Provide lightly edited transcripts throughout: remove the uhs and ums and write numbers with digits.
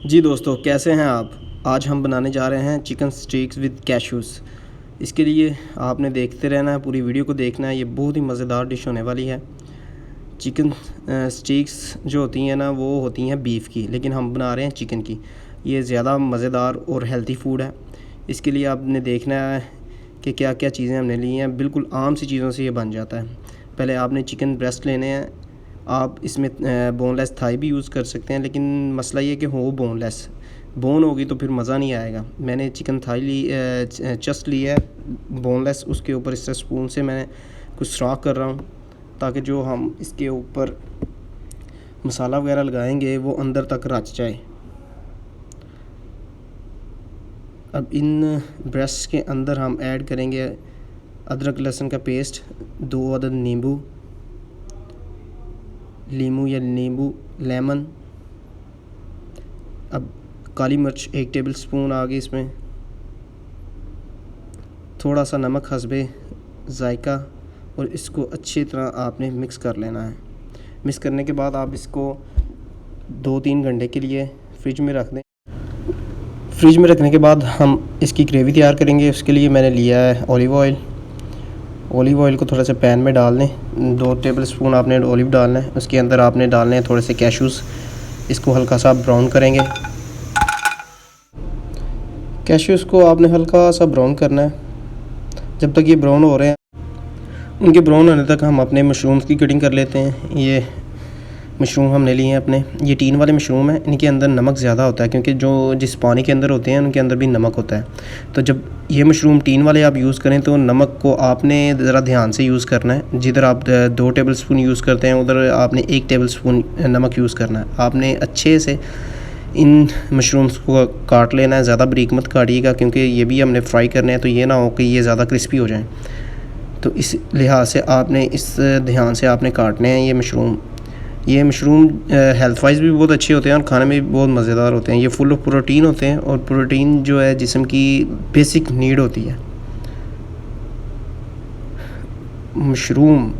जी दोस्तों, कैसे हैं आप। आज हम बनाने जा रहे हैं चिकन स्टीक्स विद कैश्यूज़। इसके लिए आपने देखते रहना है, पूरी वीडियो को देखना है। ये बहुत ही मज़ेदार डिश होने वाली है। चिकन स्टीक्स जो होती हैं ना, वो होती हैं बीफ की, लेकिन हम बना रहे हैं चिकन की। ये ज़्यादा मज़ेदार और हेल्थी फूड है। इसके लिए आपने देखना है कि क्या क्या चीज़ें हमने ली हैं। बिल्कुल आम सी चीज़ों से ये बन जाता है। पहले आपने चिकन ब्रेस्ट लेने हैं। आप इसमें बोनलेस थाई भी यूज़ कर सकते हैं, लेकिन मसला ये कि हो बोनलेस। बोन होगी तो फिर मज़ा नहीं आएगा। मैंने चिकन थाई ली, चस्ट ली है बोनलेस। उसके ऊपर इस स्पून से मैं कुछ सुराख कर रहा हूँ, ताकि जो हम इसके ऊपर मसाला वगैरह लगाएंगे वो अंदर तक रच जाए। अब इन ब्रेस्ट के अंदर हम ऐड करेंगे अदरक लहसुन का पेस्ट, 2 अदद नींबू या नींबू लेमन। अब काली मिर्च 1 टेबल स्पून आ गई इसमें, थोड़ा सा नमक हस्बे ज़ायका, और इसको अच्छी तरह आपने मिक्स कर लेना है। मिक्स करने के बाद आप इसको 2-3 घंटे के लिए फ्रिज में रख दें। फ्रिज में रखने के बाद हम इसकी ग्रेवी तैयार करेंगे। उसके लिए मैंने लिया है ऑलिव ऑयल। ऑलिव ऑयल को थोड़ा सा पैन में डाल लें। 2 टेबल स्पून आपने ऑलिव डालना है। उसके अंदर आपने डालने हैं थोड़े से कैश्यूज़। इसको हल्का सा ब्राउन करेंगे। कैश्यूज़ को आपने हल्का सा ब्राउन करना है। जब तक ये ब्राउन हो रहे हैं, उनके ब्राउन होने तक हम अपने मशरूम्स की कटिंग कर लेते हैं। ये मशरूम हमने लिए हैं अपने, ये टीन वाले मशरूम हैं। इनके अंदर नमक ज़्यादा होता है, क्योंकि जो जिस पानी के अंदर होते हैं उनके अंदर भी नमक होता है। तो जब ये मशरूम टीन वाले आप यूज़ करें तो नमक को आपने ज़रा ध्यान से यूज़ करना है। जिधर आप 2 टेबल स्पून यूज़ करते हैं, उधर आपने 1 टेबल स्पून नमक यूज़ करना है। आपने अच्छे से इन मशरूम्स को काट लेना है। ज़्यादा बारीक मत काटिएगा, क्योंकि ये भी हमने फ्राई करने हैं, तो ये ना हो कि ये ज़्यादा क्रिस्पी हो जाएँ। तो इस लिहाज से आपने इस ध्यान से आपने काटने हैं ये मशरूम। हेल्थ वाइज भी बहुत अच्छे होते हैं और खाने में भी बहुत मज़ेदार होते हैं। ये फुल ऑफ प्रोटीन होते हैं, और प्रोटीन जो है जिस्म की बेसिक नीड होती है। मशरूम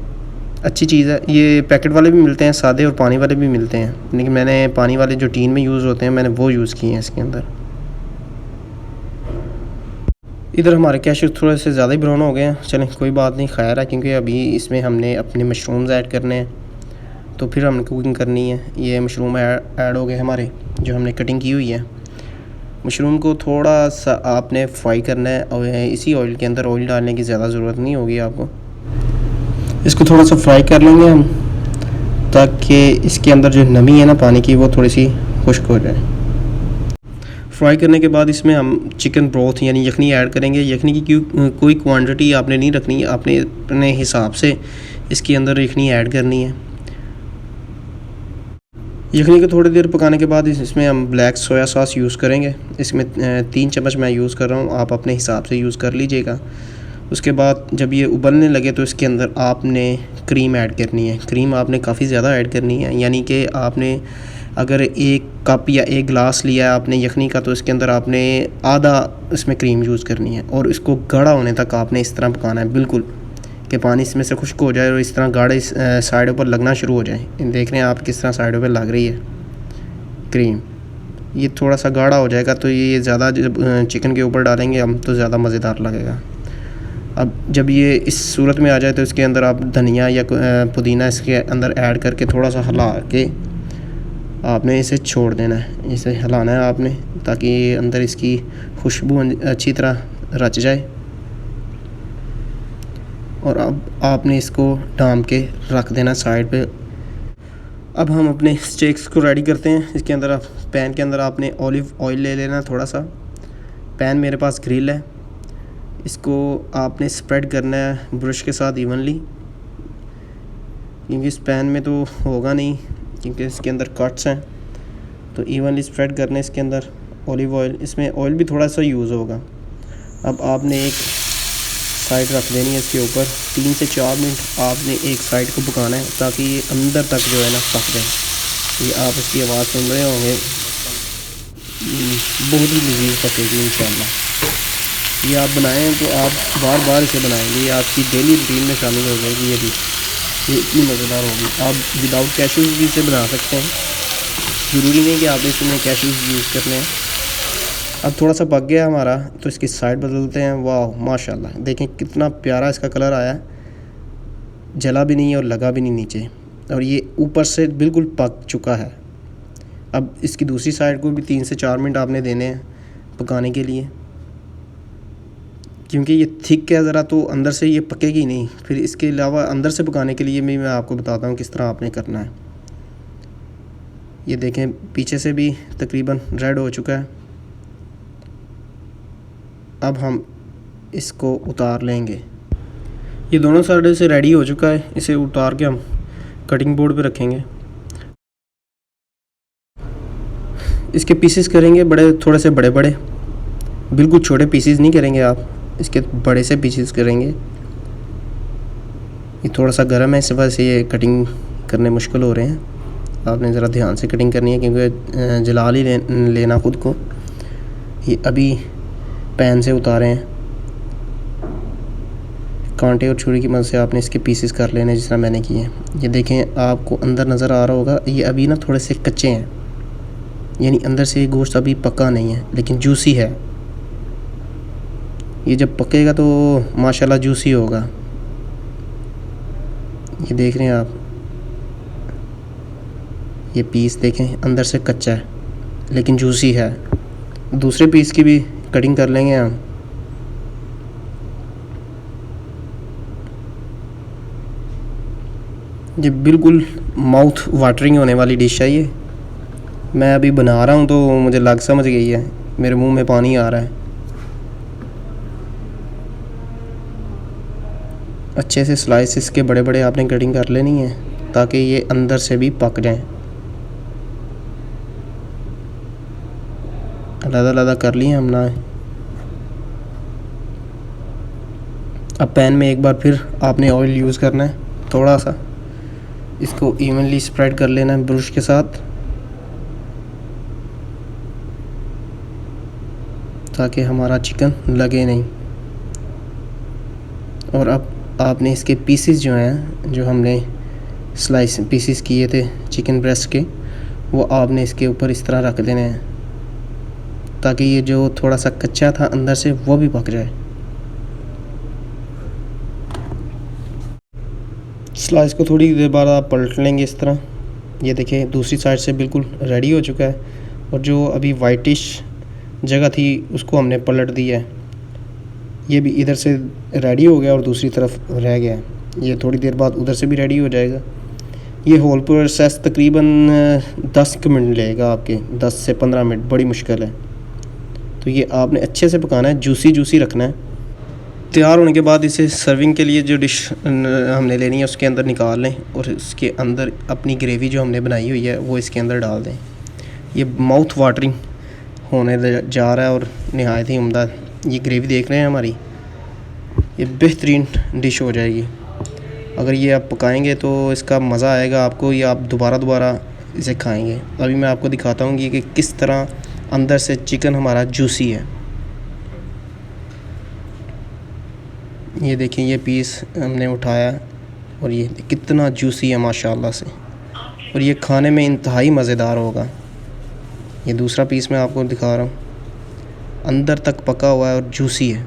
अच्छी चीज़ है। ये पैकेट वाले भी मिलते हैं, सादे और पानी वाले भी मिलते हैं, लेकिन मैंने पानी वाले जो टीन में यूज़ होते हैं मैंने वो यूज़ किए हैं इसके अंदर। इधर हमारे कैश्यूज़ थोड़े से ज़्यादा ही ब्राउन हो गए हैं। चलें कोई बात नहीं, खैर है, क्योंकि अभी इसमें हमने अपने मशरूम्स ऐड करने हैं, तो फिर हमने कुकिंग करनी है। ये मशरूम ऐड हो गए हमारे, जो हमने कटिंग की हुई है। मशरूम को थोड़ा सा आपने फ्राई करना है, और इसी ऑयल के अंदर, ऑयल डालने की ज़्यादा ज़रूरत नहीं होगी आपको। इसको थोड़ा सा फ्राई कर लेंगे हम, ताकि इसके अंदर जो नमी है ना पानी की, वो थोड़ी सी खुश्क हो जाए। फ्राई करने के बाद इसमें हम चिकन ब्रोथ यानी यखनी ऐड करेंगे। यखनी की कोई क्वांटिटी आपने नहीं रखनी, आपने अपने हिसाब से इसके अंदर यखनी ऐड करनी है। यखनी को थोड़ी देर पकाने के बाद इसमें हम ब्लैक सोया सॉस यूज़ करेंगे। इसमें 3 चम्मच मैं यूज़ कर रहा हूँ, आप अपने हिसाब से यूज़ कर लीजिएगा। उसके बाद जब ये उबलने लगे तो इसके अंदर आपने क्रीम ऐड करनी है। क्रीम आपने काफ़ी ज़्यादा ऐड करनी है, यानी कि आपने अगर 1 कप या 1 गिलास लिया है आपने यखनी का, तो इसके अंदर आपने आधा इसमें क्रीम यूज़ करनी है। और इसको गाढ़ा होने तक आपने इस तरह पकाना है, बिल्कुल कि पानी इसमें से खुश्क हो जाए और इस तरह गाढ़े साइडों पर लगना शुरू हो जाए। देख रहे हैं आप किस तरह साइडों पर लग रही है क्रीम। ये थोड़ा सा गाढ़ा हो जाएगा तो ये ज़्यादा जब चिकन के ऊपर डालेंगे हम, तो ज़्यादा मज़ेदार लगेगा। अब जब ये इस सूरत में आ जाए तो इसके अंदर आप धनिया या पुदीना इसके अंदर ऐड करके थोड़ा सा हिला के आपने इसे छोड़ देना है। इसे हिलाना है आपने, ताकि अंदर इसकी खुशबू अच्छी तरह रच जाए। और अब आपने इसको ढाँप के रख देना साइड पे। अब हम अपने स्टेक्स को रेडी करते हैं। इसके अंदर पैन के अंदर आपने ऑलिव ऑयल ले लेना थोड़ा सा। पैन मेरे पास ग्रिल है, इसको आपने स्प्रेड करना है ब्रश के साथ इवनली, क्योंकि इस पैन में तो होगा नहीं, क्योंकि इसके अंदर कट्स हैं। तो इवनली स्प्रेड करना है इसके अंदर ऑलिव ऑयल। इसमें ऑयल भी थोड़ा सा यूज़ होगा। अब आपने एक साइड रख देनी है इसके ऊपर। 3 से 4 मिनट आपने एक साइड को पकाना है, ताकि ये अंदर तक जो है ना पक जाए। ये आप इसकी आवाज़ सुन रहे होंगे, बहुत ही लज़ीज़ पकेगी इंशाल्लाह। ये आप बनाएं तो आप बार बार इसे बनाएंगे, ये आपकी डेली रूटीन में शामिल हो जाएगी। ये इतनी मज़ेदार होगी। आप विदाउट कैश्यूज़ भी इसे बना सकते हैं। ज़रूरी नहीं कि आपने इसमें कैशूज़ यूज़ करने हैं। अब थोड़ा सा पक गया हमारा, तो इसकी साइड बदलते हैं। वाह माशाल्लाह, देखें कितना प्यारा इसका कलर आया है, जला भी नहीं है और लगा भी नहीं नीचे, और ये ऊपर से बिल्कुल पक चुका है। अब इसकी दूसरी साइड को भी 3 से 4 मिनट आपने देने हैं पकाने के लिए, क्योंकि ये थिक है ज़रा, तो अंदर से ये पकेगी नहीं। फिर इसके अलावा अंदर से पकाने के लिए मैं आपको बताता हूँ किस तरह आपने करना है। ये देखें पीछे से भी तकरीबन रेड हो चुका है। अब हम इसको उतार लेंगे। ये दोनों साइड से रेडी हो चुका है। इसे उतार के हम कटिंग बोर्ड पे रखेंगे। इसके पीसेस करेंगे बड़े, थोड़े से बड़े बड़े, बिल्कुल छोटे पीसेस नहीं करेंगे आप, इसके बड़े से पीसेस करेंगे। ये थोड़ा सा गर्म है, इस वजह से ये कटिंग करने मुश्किल हो रहे हैं। आपने ज़रा ध्यान से कटिंग करनी है, क्योंकि जला ही लेना खुद को। ये अभी पैन से उतारे हैं, कांटे और छुरी की मदद से आपने इसके पीसेस कर लेने जिस तरह मैंने किए हैं। ये देखें आपको अंदर नज़र आ रहा होगा, ये अभी ना थोड़े से कच्चे हैं, यानी अंदर से गोश्त अभी पका नहीं है, लेकिन जूसी है। ये जब पकेगा तो माशाल्लाह जूसी होगा। ये देख रहे हैं आप, ये पीस देखें अंदर से कच्चा है लेकिन जूसी है। दूसरे पीस की भी कटिंग कर लेंगे हम। ये बिल्कुल माउथ वाटरिंग होने वाली डिश है। ये मैं अभी बना रहा हूँ तो मुझे लग समझ गई है, मेरे मुंह में पानी आ रहा है। अच्छे से स्लाइसेस के बड़े बड़े आपने कटिंग कर लेनी है, ताकि ये अंदर से भी पक जाएं। अलग-अलग कर लिए हम ना। अब पैन में एक बार फिर आपने ऑयल यूज़ करना है, थोड़ा सा इसको इवनली स्प्रेड कर लेना है ब्रश के साथ, ताकि हमारा चिकन लगे नहीं। और अब आपने इसके पीसेस जो हैं, जो हमने स्लाइस पीसेस किए थे चिकन ब्रेस्ट के, वो आपने इसके ऊपर इस तरह रख देने हैं, ताकि ये जो थोड़ा सा कच्चा था अंदर से वो भी पक जाए। स्लाइस को थोड़ी देर बाद आप पलट लेंगे इस तरह। ये देखें दूसरी साइड से बिल्कुल रेडी हो चुका है, और जो अभी वाइटिश जगह थी उसको हमने पलट दिया है। ये भी इधर से रेडी हो गया और दूसरी तरफ रह गया है। ये थोड़ी देर बाद उधर से भी रेडी हो जाएगा। ये होल प्रोसेस तकरीबन 10 मिनट लेगा आपके, 10 से 15 मिनट, बड़ी मुश्किल है। तो ये आपने अच्छे से पकाना है, जूसी जूसी रखना है। तैयार होने के बाद इसे सर्विंग के लिए जो डिश हमने लेनी है उसके अंदर निकाल लें, और इसके अंदर अपनी ग्रेवी जो हमने बनाई हुई है वो इसके अंदर डाल दें। ये माउथ वाटरिंग होने जा रहा है और नहायत ही उम्दा। ये ग्रेवी देख रहे हैं हमारी, ये बेहतरीन डिश हो जाएगी। अगर ये आप पकाएंगे तो इसका मज़ा आएगा आपको, ये आप दोबारा इसे खाएंगे। अभी मैं आपको दिखाता हूँ कि किस तरह अंदर से चिकन हमारा जूसी है। ये देखें, ये पीस हमने उठाया और ये कितना जूसी है माशाल्लाह से, और ये खाने में इंतहाई मज़ेदार होगा। ये दूसरा पीस मैं आपको दिखा रहा हूँ, अंदर तक पका हुआ है और जूसी है।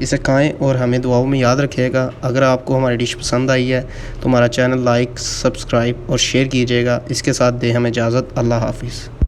इसे खाएं और हमें दुआओं में याद रखिएगा। अगर आपको हमारी डिश पसंद आई है तो हमारा चैनल लाइक, सब्सक्राइब और शेयर कीजिएगा। इसके साथ दें हमें इजाज़त। अल्लाह हाफ़िज़।